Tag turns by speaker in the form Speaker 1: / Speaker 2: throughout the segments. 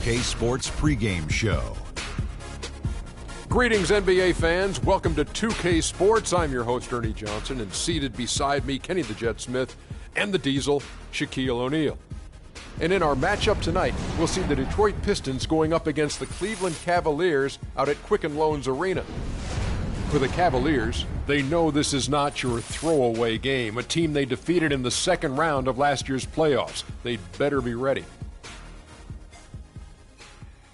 Speaker 1: K-Sports pregame show.
Speaker 2: Greetings, NBA fans. Welcome to 2K Sports. I'm your host, Ernie Johnson, and seated beside me, Kenny the Jet Smith and the Diesel, Shaquille O'Neal. And in our matchup tonight, we'll see the Detroit Pistons going up against the Cleveland Cavaliers out at Quicken Loans Arena. For the Cavaliers, they know this is not your throwaway game, a team they defeated in the second round of last year's playoffs. They'd better be ready.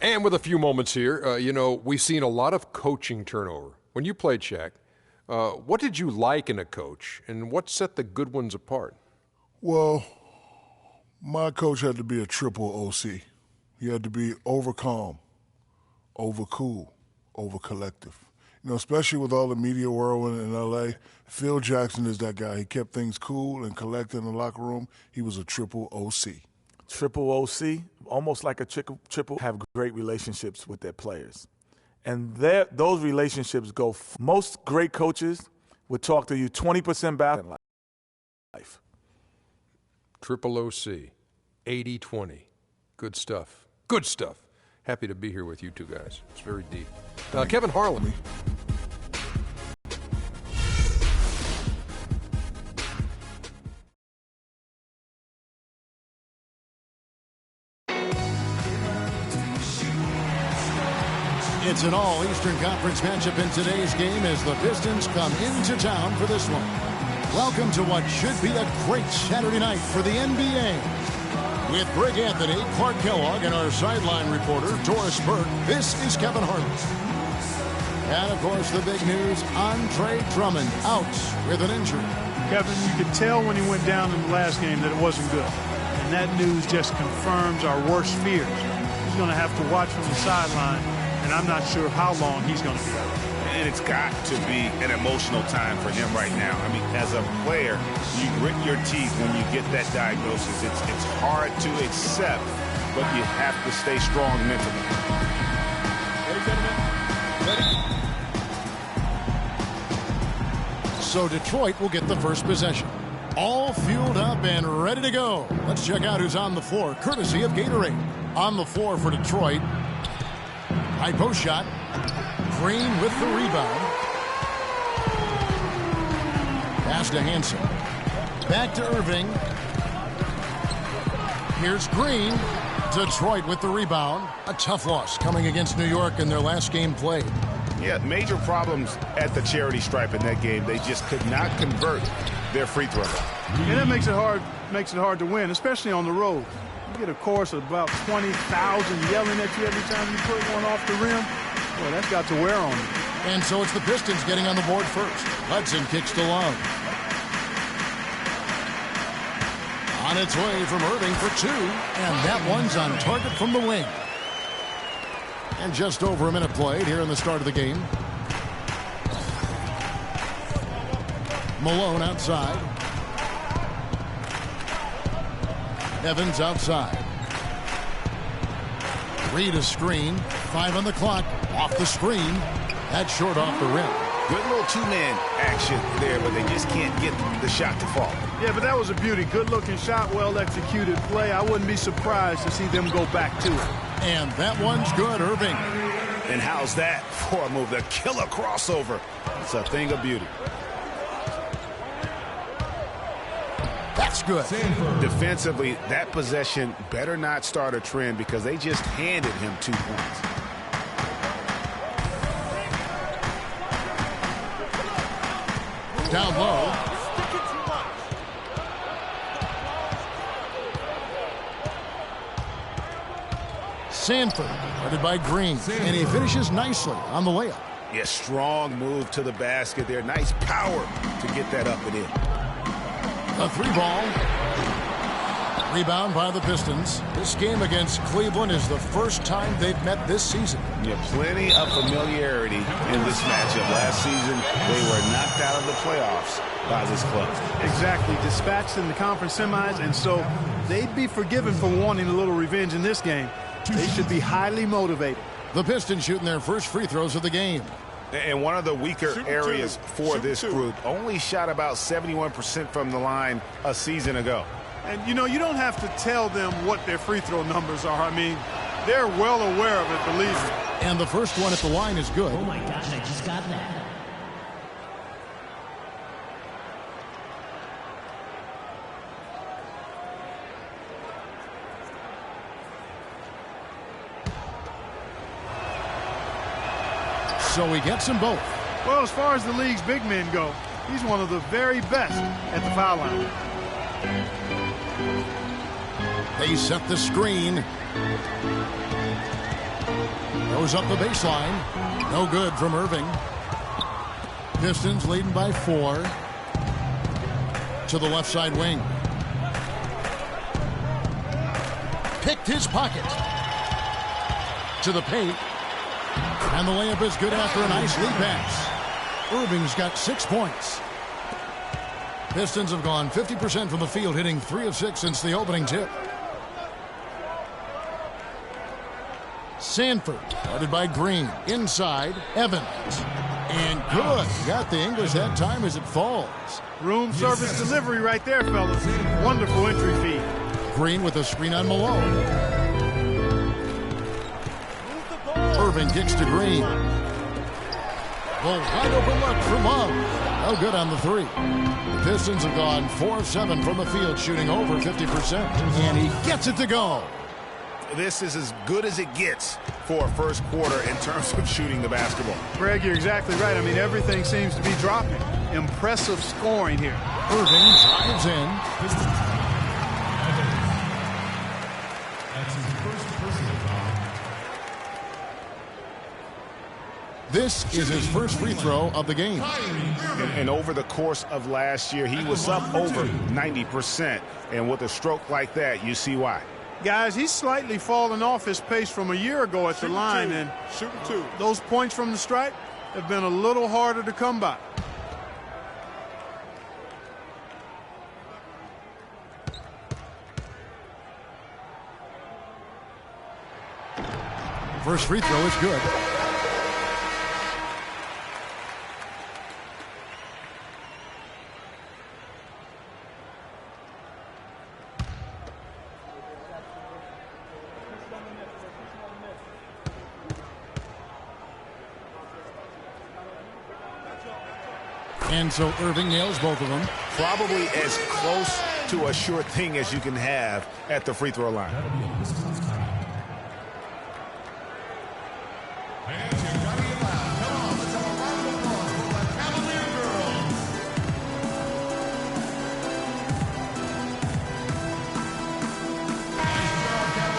Speaker 2: And with a few moments here, we've seen a lot of coaching turnover. When you played, Shaq, what did you like in a coach, and what set the good ones apart?
Speaker 3: Well, my coach had to be a triple OC. He had to be over calm, over cool, over collective. Especially with all the media whirlwind in L.A., Phil Jackson is that guy. He kept things cool and collected in the locker room. He was a triple OC.
Speaker 4: Triple OC, almost like a triple, have great relationships with their players. And those relationships go, most great coaches would talk to you 20% back in life.
Speaker 2: Triple OC, 80-20. Good stuff. Good stuff. Happy to be here with you two guys. It's very deep. Kevin Harlan.
Speaker 5: It's an all-Eastern Conference matchup in today's game as the Pistons come into town for this one. Welcome to what should be a great Saturday night for the NBA. With Greg Anthony, Clark Kellogg, and our sideline reporter, Doris Burke, this is Kevin Harlan. And, of course, the big news, Andre Drummond out with an injury.
Speaker 6: Kevin, you could tell when he went down in the last game that it wasn't good. And that news just confirms our worst fears. He's going to have to watch from the sideline, and I'm not sure how long he's going to be out.
Speaker 7: And it's got to be an emotional time for him right now. I mean, as a player, you grit your teeth when you get that diagnosis. It's hard to accept, but you have to stay strong mentally.
Speaker 5: Ready, gentlemen? Ready? So Detroit will get the first possession. All fueled up and ready to go. Let's check out who's on the floor, courtesy of Gatorade. On the floor for Detroit. High post shot. Green with the rebound. Pass to Hansen. Back to Irving. Here's Green. Detroit with the rebound. A tough loss coming against New York in their last game played.
Speaker 7: Yeah, major problems at the charity stripe in that game. They just could not convert their free throw.
Speaker 6: And that makes it hard to win, especially on the road. You get a chorus of about 20,000 yelling at you every time you put one off the rim. Well, that's got to wear on you.
Speaker 5: And so it's the Pistons getting on the board first. Hudson kicks to Love. On its way from Irving for two. And that one's on target from the wing. And just over a minute played here in the start of the game. Malone outside. Evans outside. Reed a screen. 5 on the clock. Off the screen. That's short off the rim.
Speaker 7: Good little two-man action there, but they just can't get the shot to fall.
Speaker 6: Yeah, but that was a beauty. Good-looking shot, well-executed play. I wouldn't be surprised to see them go back to it.
Speaker 5: And that one's good, Irving.
Speaker 7: And how's that for a move? The killer crossover. It's a thing of beauty.
Speaker 5: That's good.
Speaker 7: Defensively, that possession better not start a trend because they just handed him 2 points.
Speaker 5: Down low. Sanford, guarded by Green, and he finishes nicely on the layup.
Speaker 7: Yeah, strong move to the basket there. Nice power to get that up and in.
Speaker 5: A 3-ball. Rebound by the Pistons. This game against Cleveland is the first time they've met this season.
Speaker 7: Yeah, plenty of familiarity in this matchup. Last season, they were knocked out of the playoffs by this club.
Speaker 6: Exactly. Dispatched in the conference semis, and so they'd be forgiven for wanting a little revenge in this game. They should be highly motivated.
Speaker 5: The Pistons shooting their first free throws of the game.
Speaker 7: And one of the weaker areas for this group, only shot about 71% from the line a season ago.
Speaker 6: And, you know, you don't have to tell them what their free throw numbers are. I mean, They're well aware of it, believe me.
Speaker 5: And the first one at the line is good.
Speaker 8: Oh my gosh, I just got that.
Speaker 5: So he gets them both.
Speaker 6: Well, as far as the league's big men go, he's one of the very best at the foul line.
Speaker 5: They set the screen. Goes up the baseline. No good from Irving. Pistons leading by 4. To the left side wing. Picked his pocket. To the paint. And the layup is good after a nice lead pass. Irving's got 6 points. Pistons have gone 50% from the field, hitting 3 of 6 since the opening tip. Sanford, guarded by Green. Inside, Evans. And good. Got the English that time as it falls.
Speaker 6: Room service delivery right there, fellas. Wonderful entry feed.
Speaker 5: Green with a screen on Malone. Irving kicks to Green. Well, wide open look for Love. No good on the 3. The Pistons have gone 4 of 7 from the field, shooting over 50%. And he gets it to go.
Speaker 7: This is as good as it gets for a first quarter in terms of shooting the basketball.
Speaker 6: Greg, you're exactly right. I mean, everything seems to be dropping. Impressive scoring here.
Speaker 5: Irving drives in. This is his first free throw of the game.
Speaker 7: And over the course of last year, he was up over 90%. And with a stroke like that, you see why.
Speaker 6: Guys, he's slightly fallen off his pace from a year ago at the line, and those points from the stripe have been a little harder to come by.
Speaker 5: First free throw is good. And so Irving nails both of them.
Speaker 7: Probably as close to a sure thing as you can have at the free throw line.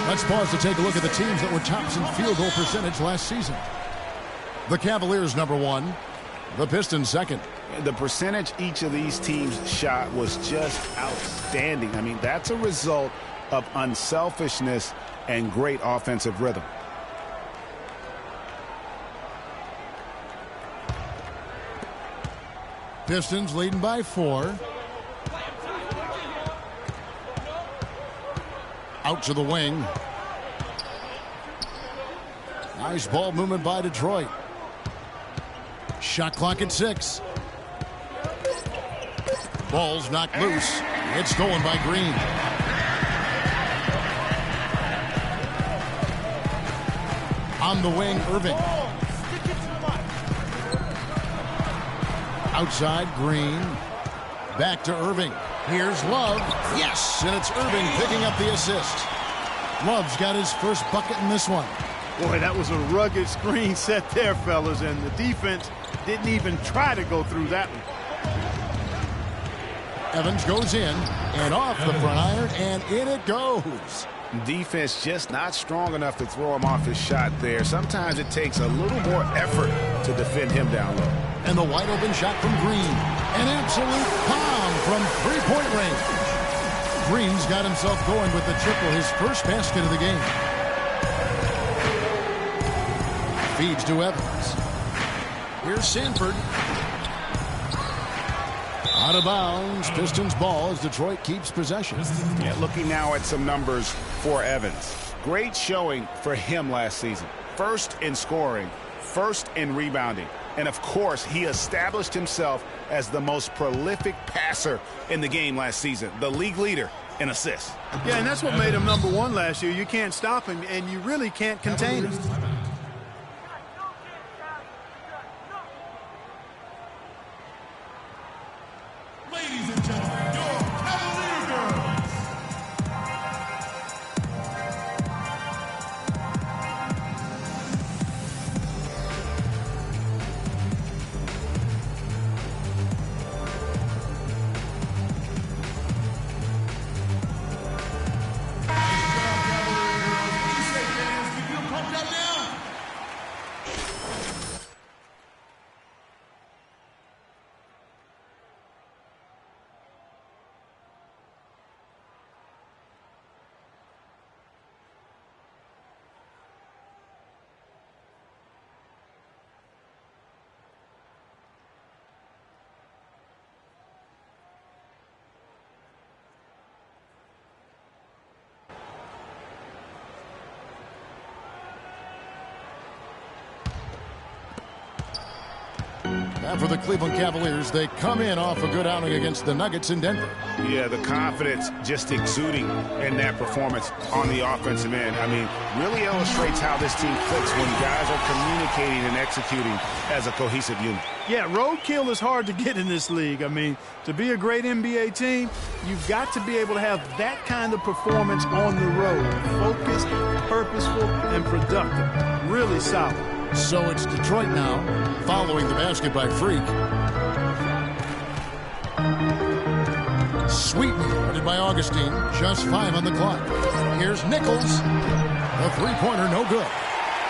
Speaker 5: Let's pause to take a look at the teams that were tops in field goal percentage last season. The Cavaliers #1. The Pistons second.
Speaker 7: The percentage each of these teams shot was just outstanding. I mean, that's a result of unselfishness and great offensive rhythm.
Speaker 5: Pistons leading by 4. Out to the wing. Nice ball movement by Detroit. Shot clock at 6. Ball's knocked loose. It's stolen by Green. On the wing, Irving. Outside, Green. Back to Irving. Here's Love. Yes, and it's Irving picking up the assist. Love's got his first bucket in this one.
Speaker 6: Boy, that was a rugged screen set there, fellas, and the defense didn't even try to go through that one.
Speaker 5: Evans goes in and off the front iron, and in it goes.
Speaker 7: Defense just not strong enough to throw him off his shot there. Sometimes it takes a little more effort to defend him down low.
Speaker 5: And the wide open shot from Green. An absolute bomb from three-point range. Green's got himself going with the triple, his first basket of the game. Feeds to Evans. Here's Sanford. Out of bounds. Pistons ball as Detroit keeps possession.
Speaker 7: Yeah, looking now at some numbers for Evans. Great showing for him last season. First in scoring, first in rebounding. And of course, he established himself as the most prolific passer in the game last season. The league leader and assists.
Speaker 6: Yeah, and that's what made him #1 last year. You can't stop him, and you really can't contain him.
Speaker 8: Ladies and gentlemen, your Cavalier girls.
Speaker 5: And for the Cleveland Cavaliers, they come in off a good outing against the Nuggets in Denver.
Speaker 7: Yeah, the confidence just exuding in that performance on the offensive end. I mean, really illustrates how this team clicks when guys are communicating and executing as a cohesive unit.
Speaker 6: Yeah, roadkill is hard to get in this league. I mean, to be a great NBA team, you've got to be able to have that kind of performance on the road. Focused, purposeful, and productive. Really solid.
Speaker 5: So it's Detroit now, following the basket by Freak. Sweeten, guarded by Augustine, just 5 on the clock. Here's Nichols. The three-pointer, no good.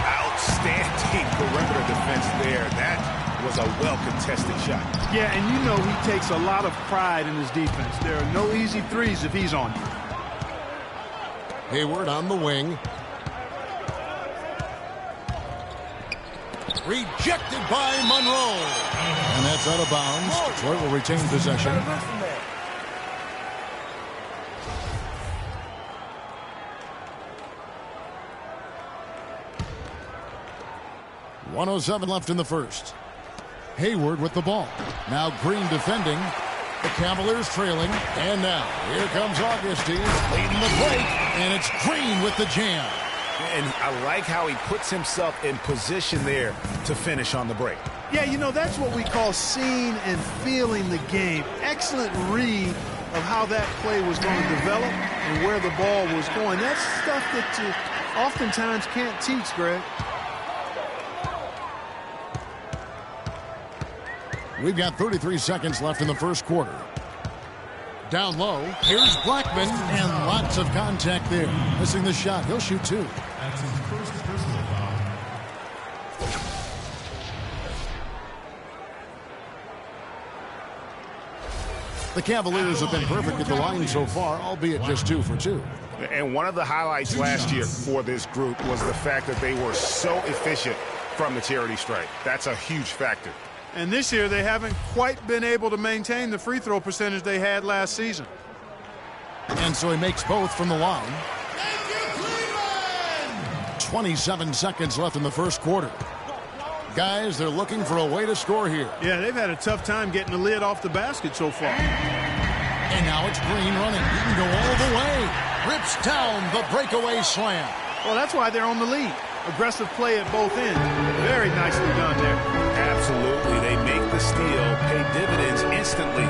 Speaker 7: Outstanding perimeter defense there. That was a well-contested shot.
Speaker 6: Yeah, and you know he takes a lot of pride in his defense. There are no easy threes if he's on you.
Speaker 5: Hayward on the wing. Rejected by Monroe. And that's out of bounds. Detroit will retain possession. 1:07 left in the first. Hayward with the ball. Now Green defending. The Cavaliers trailing. And now here comes Augustine leading the break. And it's Green with the jam.
Speaker 7: And I like how he puts himself in position there to finish on the break.
Speaker 6: Yeah, you know, that's what we call seeing and feeling the game. Excellent read of how that play was going to develop and where the ball was going. That's stuff that you oftentimes can't teach, Greg.
Speaker 5: We've got 33 seconds left in the first quarter. Down low, here's Blackman, and lots of contact there. Missing the shot, he'll shoot 2.
Speaker 8: That's his first personal foul.
Speaker 5: The Cavaliers have been perfect at the line so far, albeit just 2 for 2.
Speaker 7: And one of the highlights last year for this group was the fact that they were so efficient from the charity stripe. That's a huge factor.
Speaker 6: And this year they haven't quite been able to maintain the free throw percentage they had last season.
Speaker 5: And so he makes both from the line. 27 seconds left in the first quarter. Guys, they're looking for a way to score here.
Speaker 6: Yeah, they've had a tough time getting the lid off the basket so far.
Speaker 5: And now it's Green running. He can go all the way. Rips down the breakaway slam.
Speaker 6: Well, that's why they're on the lead. Aggressive play at both ends. Very nicely done there.
Speaker 7: Absolutely. They make the steal, pay dividends instantly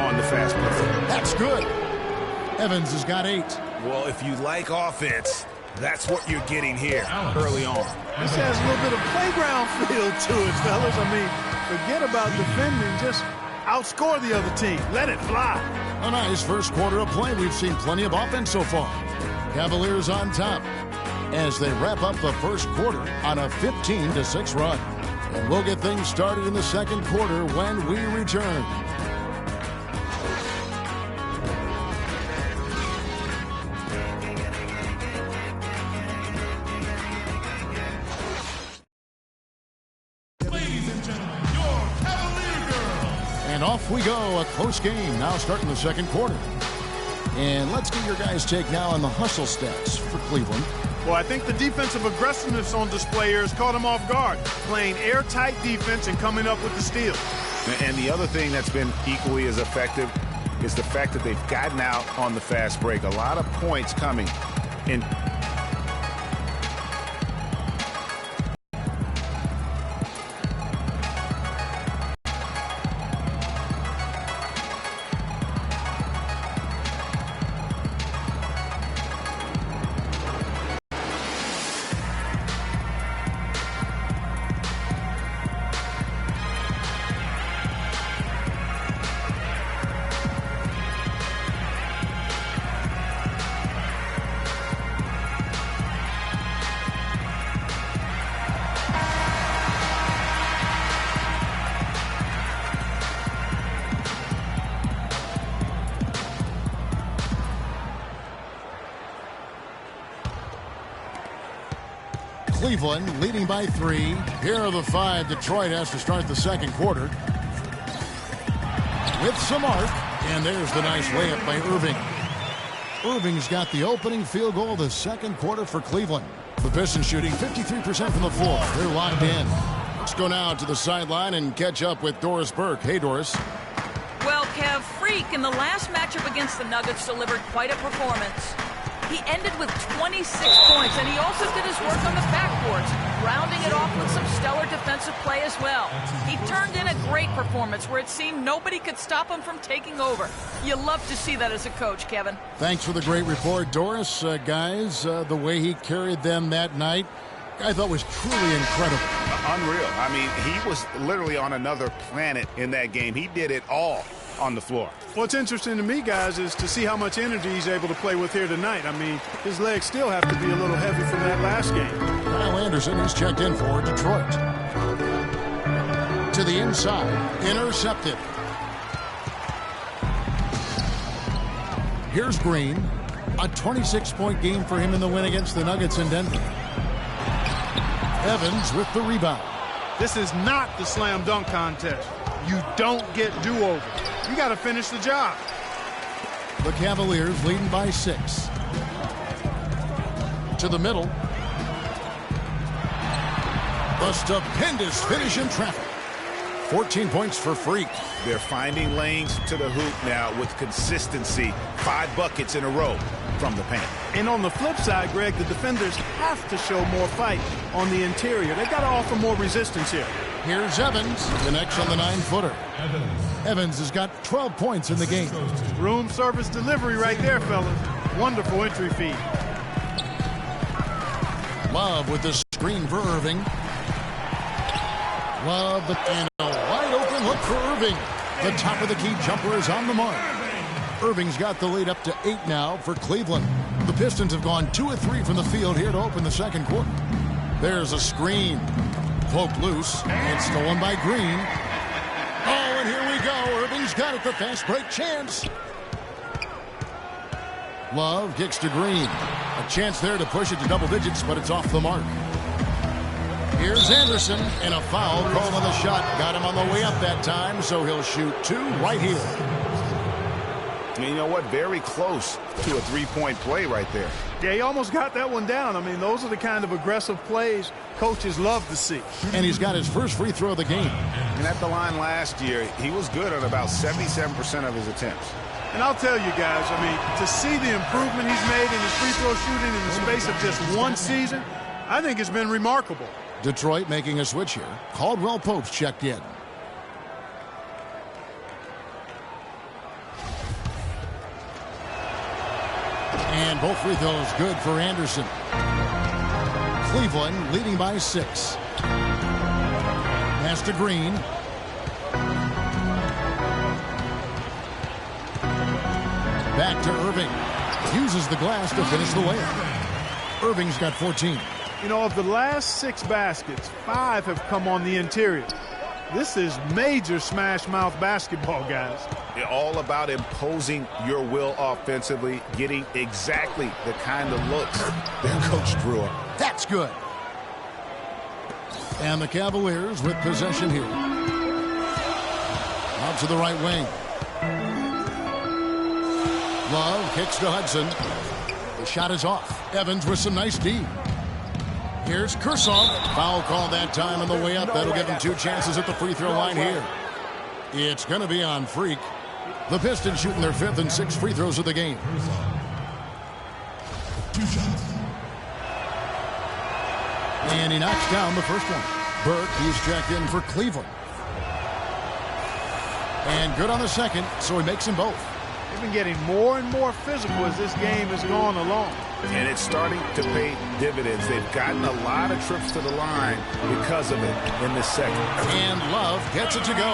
Speaker 7: on the fast break.
Speaker 5: That's good. Evans has got 8.
Speaker 7: Well, if you like offense, that's what you're getting here early on.
Speaker 6: This has a little bit of playground feel to it, fellas. I mean, forget about defending. Just outscore the other team. Let it fly.
Speaker 5: A nice first quarter of play. We've seen plenty of offense so far. Cavaliers on top as they wrap up the first quarter on a 15-6 run. And we'll get things started in the second quarter when we return.
Speaker 8: Ladies and gentlemen, your Cavalier girls.
Speaker 5: And off we go. A close game now starting the second quarter. And let's get your guys' take now on the hustle stats for Cleveland.
Speaker 6: Well, I think the defensive aggressiveness on display here has caught him off guard. Playing airtight defense and coming up with the steal.
Speaker 7: And the other thing that's been equally as effective, is the fact that they've gotten out on the fast break. A lot of points coming in.
Speaker 5: Cleveland leading by 3. Here are the 5 Detroit has to start the second quarter. With some arc, and there's the nice layup by Irving. Irving's got the opening field goal of the second quarter for Cleveland. The Pistons shooting 53% from the floor. They're locked in. Let's go now to the sideline and catch up with Doris Burke. Hey, Doris.
Speaker 9: Well, Kev, Freak in the last matchup against the Nuggets delivered quite a performance. He ended with 26 points, and he also did his work on the backboards, rounding it off with some stellar defensive play as well. He turned in a great performance where it seemed nobody could stop him from taking over. You love to see that as a coach, Kevin.
Speaker 5: Thanks for the great report, Doris. Guys, the way he carried them that night, I thought was truly incredible.
Speaker 7: Unreal. I mean, he was literally on another planet in that game. He did it all on the floor.
Speaker 6: What's interesting to me, guys, is to see how much energy he's able to play with here tonight. I mean, his legs still have to be a little heavy from that last game.
Speaker 5: Kyle Anderson is checked in for Detroit. To the inside, intercepted. Here's Green. A 26-point game for him in the win against the Nuggets in Denver. Evans with the rebound.
Speaker 6: This is not the slam dunk contest. You don't get do-over. You got to finish the job.
Speaker 5: The Cavaliers leading by 6. To the middle. A stupendous finish in traffic. 14 points for Freak.
Speaker 7: They're finding lanes to the hoop now with consistency. 5 buckets in a row from the paint.
Speaker 6: And on the flip side, Greg, the defenders have to show more fight on the interior. They've got to offer more resistance here.
Speaker 5: Here's Evans, connects on the 9-footer. Evans has got 12 points in the game.
Speaker 6: Room service delivery right there, fellas. Wonderful entry feed.
Speaker 5: Love with the screen for Irving. Love and a wide open look for Irving. The top of the key jumper is on the mark. Irving's got the lead up to 8 now for Cleveland. The Pistons have gone 2 of 3 from the field here to open the second quarter. There's a screen. Poked loose and stolen by Green. Oh, and here we go. Irving's got it. The fast break chance. Love kicks to Green. A chance there to push it to double digits, but it's off the mark. Here's Anderson, and a foul called on the shot. Got him on the way up that time, so he'll shoot 2 right here.
Speaker 7: And you know what? Very close to a 3-point play right there.
Speaker 6: Yeah, he almost got that one down. I mean, those are the kind of aggressive plays coaches love to see.
Speaker 5: And he's got his first free throw of the game.
Speaker 7: And at the line last year, he was good on about 77% of his attempts.
Speaker 6: And I'll tell you guys, I mean, to see the improvement he's made in his free throw shooting in the space of just 1 season, I think it's been remarkable.
Speaker 5: Detroit making a switch here. Caldwell Pope's checked in. And both free throws good for Anderson. Cleveland leading by 6. Pass to Green. Back to Irving. Uses the glass to finish the layup. Irving's got 14.
Speaker 6: You know, of the last 6 baskets, 5 have come on the interior. This is major smash mouth basketball, guys.
Speaker 7: All about imposing your will offensively, getting exactly the kind of looks that Coach drew up.
Speaker 5: That's good. And the Cavaliers with possession here. Out to the right wing. Love kicks to Hudson. The shot is off. Evans with some nice D. Here's Kershaw. Foul call that time on the way up. That'll give him 2 chances at the free throw line here. It's going to be on Freak. The Pistons shooting their 5th and 6th free throws of the game.
Speaker 8: 2 shots.
Speaker 5: And he knocks down the first one. Burke, he's checked in for Cleveland. And good on the second, so he makes them both.
Speaker 6: They've been getting more and more physical as this game has gone along.
Speaker 7: And it's starting to pay dividends. They've gotten a lot of trips to the line because of it in this second.
Speaker 5: And Love gets it to go.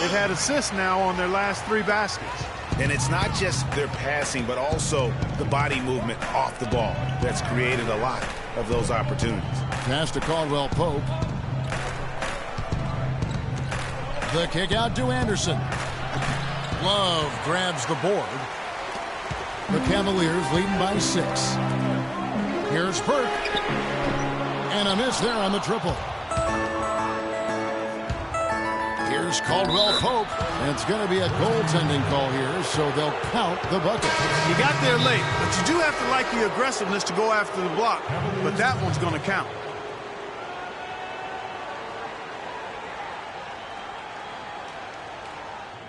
Speaker 6: They've had assists now on their last 3 baskets.
Speaker 7: And it's not just their passing, but also the body movement off the ball that's created a lot of those opportunities.
Speaker 5: Pass to Caldwell Pope. The kick out to Anderson. Love grabs the board. The Cavaliers leading by 6. Here's Burke. And a miss there on the triple. Here's Caldwell Pope. It's going to be a goaltending call here, so they'll count the bucket.
Speaker 6: You got there late, but you do have to like the aggressiveness to go after the block. But that one's going to count.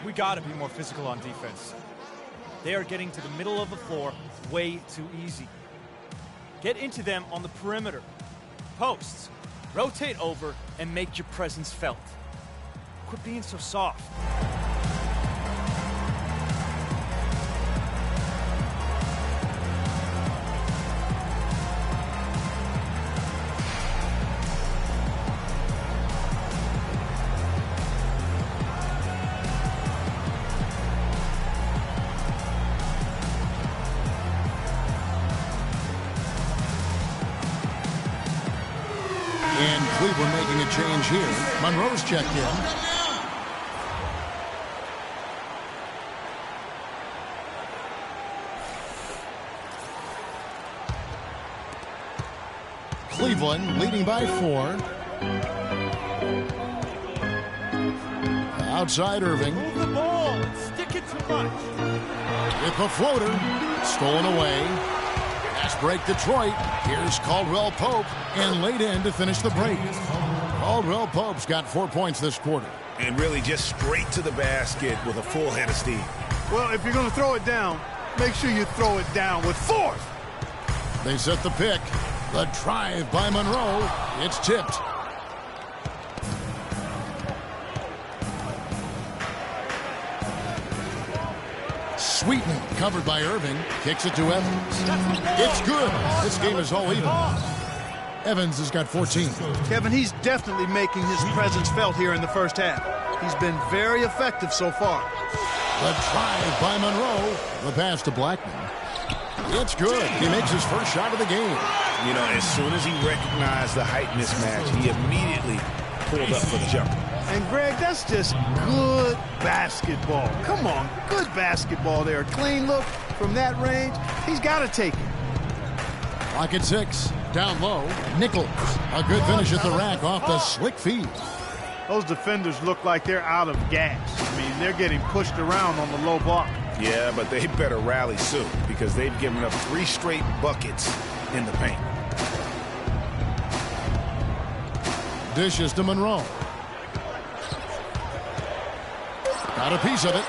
Speaker 10: We got to be more physical on defense. They are getting to the middle of the floor way too easy. Get into them on the perimeter. Posts. Rotate over and make your presence felt. Quit being so soft.
Speaker 5: And Cleveland making a change here. Monroe's checked in. Cleveland leading by 4. Outside Irving.
Speaker 10: Move the ball. Stick it too much.
Speaker 5: With the floater. Stolen away. Pass break Detroit. Here's Caldwell Pope. And laid in to finish the break. Caldwell Pope's got 4 points this quarter.
Speaker 7: And really just straight to the basket with a full head of steam.
Speaker 6: Well, if you're going to throw it down, make sure you throw it down with force.
Speaker 5: They set the pick. The drive by Monroe. It's tipped. Sweeten covered by Irving. Kicks it to Evans. It's good. This game is all even. Evans has got 14.
Speaker 6: Kevin, he's definitely making his presence felt here in the first half. He's been very effective so far.
Speaker 5: The drive by Monroe. The pass to Blackman. It's good. He makes his first shot of the game.
Speaker 7: You know, as soon as he recognized the height mismatch, he immediately pulled up for the jumper.
Speaker 6: And, Greg, that's just good basketball. Come on, good basketball there. A clean look from that range. He's got to take it.
Speaker 5: Clock at 6. Down low. Nichols. A good finish at the rack off the slick feed.
Speaker 6: Those defenders look like they're out of gas. I mean, they're getting pushed around on the low block.
Speaker 7: Yeah, but they better rally soon because they've given up 3 straight buckets in the paint.
Speaker 5: Dishes to Monroe. Got a piece of it.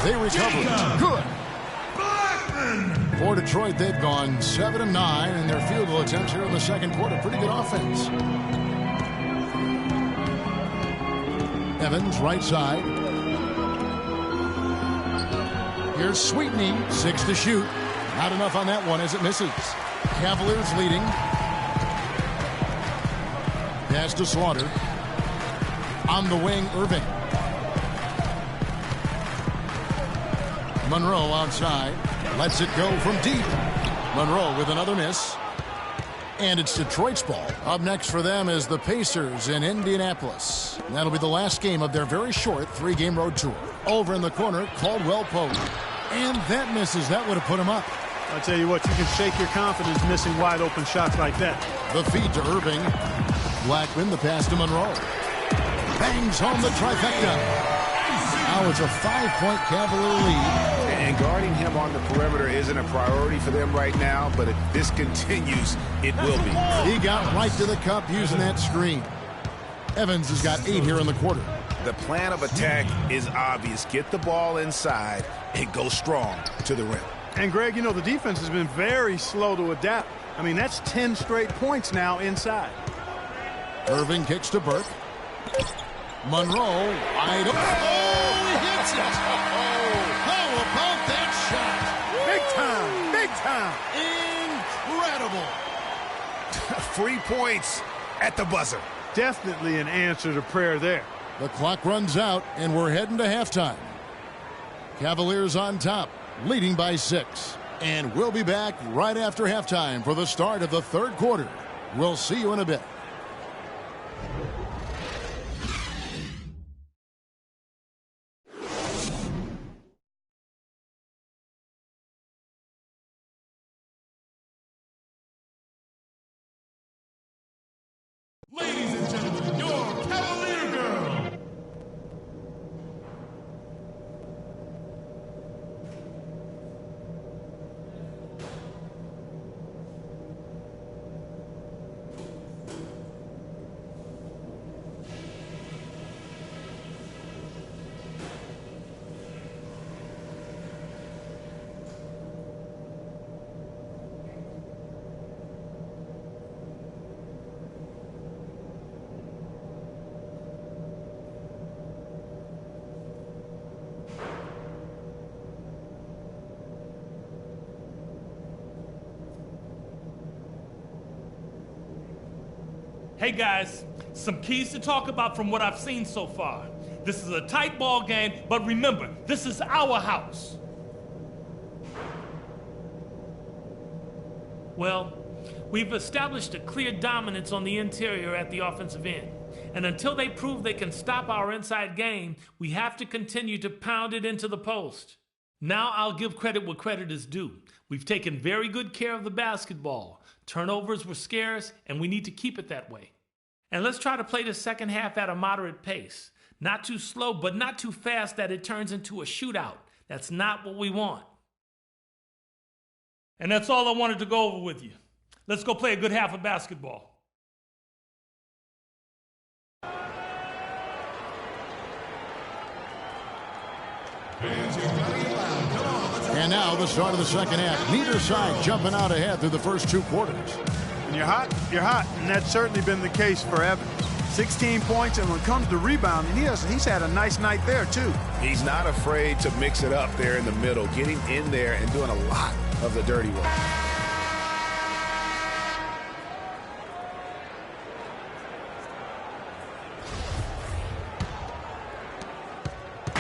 Speaker 5: They recover it. Good. For Detroit, they've gone 7 of 9 in their field goal attempts here in the second quarter. Pretty good offense. Evans, right side. Here's Sweetney, 6 to shoot. Not enough on that one as it misses. Cavaliers leading. Pass to Slaughter. On the wing, Irving. Monroe outside. Lets it go from deep. Monroe with another miss. And it's Detroit's ball. Up next for them is the Pacers in Indianapolis. That'll be the last game of their very short 3-game road tour. Over in the corner, Caldwell Pope. And that misses. That would have put him up.
Speaker 6: I'll tell you what, you can shake your confidence missing wide open shots like that.
Speaker 5: The feed to Irving. Blackman, the pass to Monroe. Bangs home the trifecta. Now it's a 5-point Cavalier lead.
Speaker 7: And guarding him on the perimeter isn't a priority for them right now, but if this continues, it will be.
Speaker 5: He got right to the cup using that screen. Evans has got 8 here in the quarter.
Speaker 7: The plan of attack is obvious. Get the ball inside and go strong to the rim.
Speaker 6: And, Greg, you know, the defense has been very slow to adapt. I mean, that's 10 straight points now inside.
Speaker 5: Irving kicks to Burke. Monroe, wide open. Oh, he hits it. Oh, how about that shot?
Speaker 6: Big time, big time.
Speaker 5: Incredible.
Speaker 7: 3 points at the buzzer.
Speaker 6: Definitely an answer to prayer there.
Speaker 5: The clock runs out, and we're heading to halftime. Cavaliers on top, leading by 6. And we'll be back right after halftime for the start of the third quarter. We'll see you in a bit.
Speaker 8: Ladies and gentlemen, your Cavalier Girl.
Speaker 11: Hey guys, some keys to talk about from what I've seen so far. This is a tight ball game, but remember, this is our house. Well, we've established a clear dominance on the interior at the offensive end. And until they prove they can stop our inside game, we have to continue to pound it into the post. Now I'll give credit where credit is due. We've taken very good care of the basketball. Turnovers were scarce, and we need to keep it that way. And let's try to play the second half at a moderate pace. Not too slow, but not too fast that it turns into a shootout. That's not what we want. And that's all I wanted to go over with you. Let's go play a good half of basketball.
Speaker 5: And now the start of the second half. Neither side jumping out ahead through the first 2 quarters.
Speaker 6: When you're hot, you're hot. And that's certainly been the case for Evans. 16 points, and when it comes to rebounding, he's had a nice night there, too.
Speaker 7: He's not afraid to mix it up there in the middle, getting in there and doing a lot of the dirty work.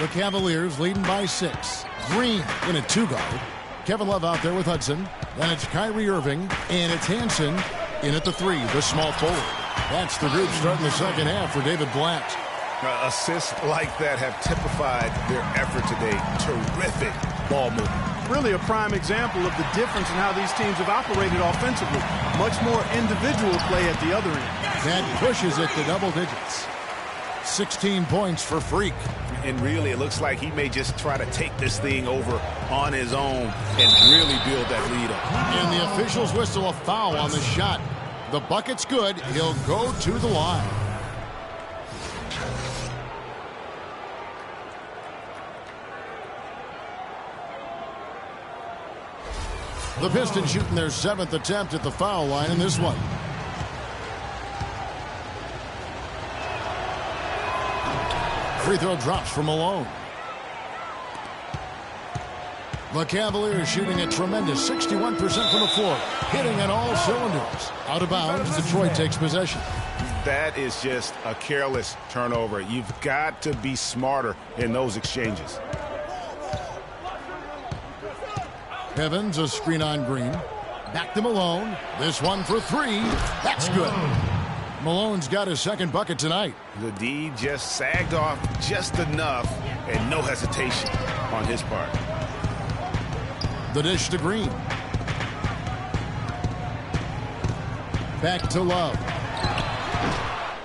Speaker 5: The Cavaliers leading by 6. Green in a 2-guard. Kevin Love out there with Hudson. Then it's Kyrie Irving, and it's Hansen in at the 3, the small forward. That's the group starting the second half for David Blatt.
Speaker 7: Assists like that have typified their effort today. Terrific ball movement.
Speaker 6: Really a prime example of the difference in how these teams have operated offensively. Much more individual play at the other end.
Speaker 5: That pushes it to double digits. 16 points for Freak.
Speaker 7: And really, it looks like he may just try to take this thing over on his own and really build that lead up.
Speaker 5: And the officials whistle a foul on the shot. The bucket's good. He'll go to the line. The Pistons shooting their 7th attempt at the foul line in this one. Free throw drops for Malone. The Cavaliers shooting a tremendous 61% from the floor, hitting on all cylinders. Out of bounds, Detroit takes possession.
Speaker 7: That is just a careless turnover. You've got to be smarter in those exchanges.
Speaker 5: Evans, a screen on Green. Back to Malone. This one for 3. That's good. Malone's got his second bucket tonight.
Speaker 7: The D just sagged off just enough, and no hesitation on his part.
Speaker 5: The dish to Green. Back to Love.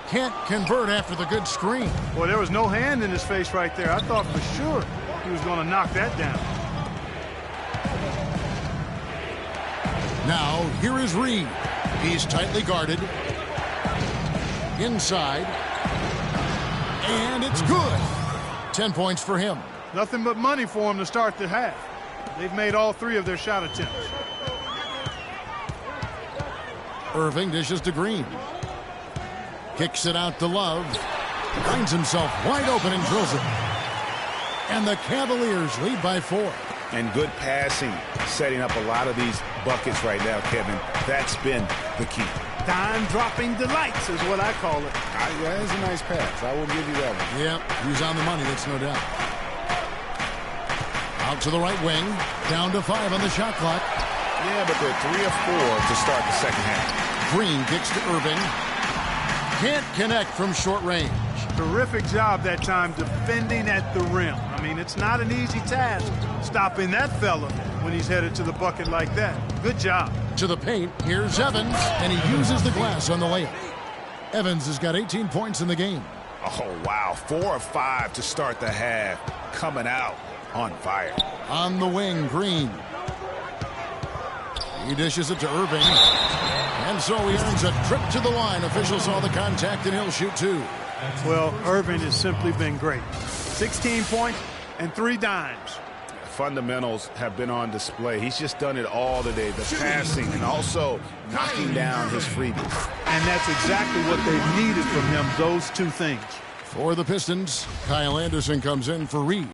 Speaker 5: Can't convert after the good screen.
Speaker 6: Boy, there was no hand in his face right there. I thought for sure he was going to knock that down.
Speaker 5: Now, here is Reed. He's tightly guarded. Inside. And it's good. 10 points for him.
Speaker 6: Nothing but money for him to start the half. They've made all 3 of their shot attempts.
Speaker 5: Irving dishes to Green. Kicks it out to Love. Finds himself wide open and drills it. And the Cavaliers lead by 4.
Speaker 7: And good passing, setting up a lot of these buckets right now, Kevin. That's been the key.
Speaker 6: Dime-dropping delights is what I call it.
Speaker 7: Yeah, that's a nice pass. I will give you that one.
Speaker 5: Yep, he's on the money, that's no doubt. Out to the right wing. Down to 5 on the shot clock.
Speaker 7: Yeah, but they're 3 of 4 to start the second half.
Speaker 5: Green kicks to Irving. Can't connect from short range.
Speaker 6: Terrific job that time defending at the rim. I mean, it's not an easy task stopping that fella when he's headed to the bucket like that. Good job.
Speaker 5: To the paint, here's Evans, and he uses the glass on the layup. Evans has got 18 points in the game.
Speaker 7: Oh, wow. 4 of 5 to start the half. Coming out on fire.
Speaker 5: On the wing, Green. He dishes it to Irving. And so he earns a trip to the line. Officials saw the contact, and he'll shoot 2.
Speaker 6: Well, Irving has simply been great. 16 points and 3 dimes.
Speaker 7: Fundamentals have been on display. He's just done it all today. The passing and also knocking down his freebies.
Speaker 6: And that's exactly what they've needed from him, those 2 things.
Speaker 5: For the Pistons, Kyle Anderson comes in for Reed.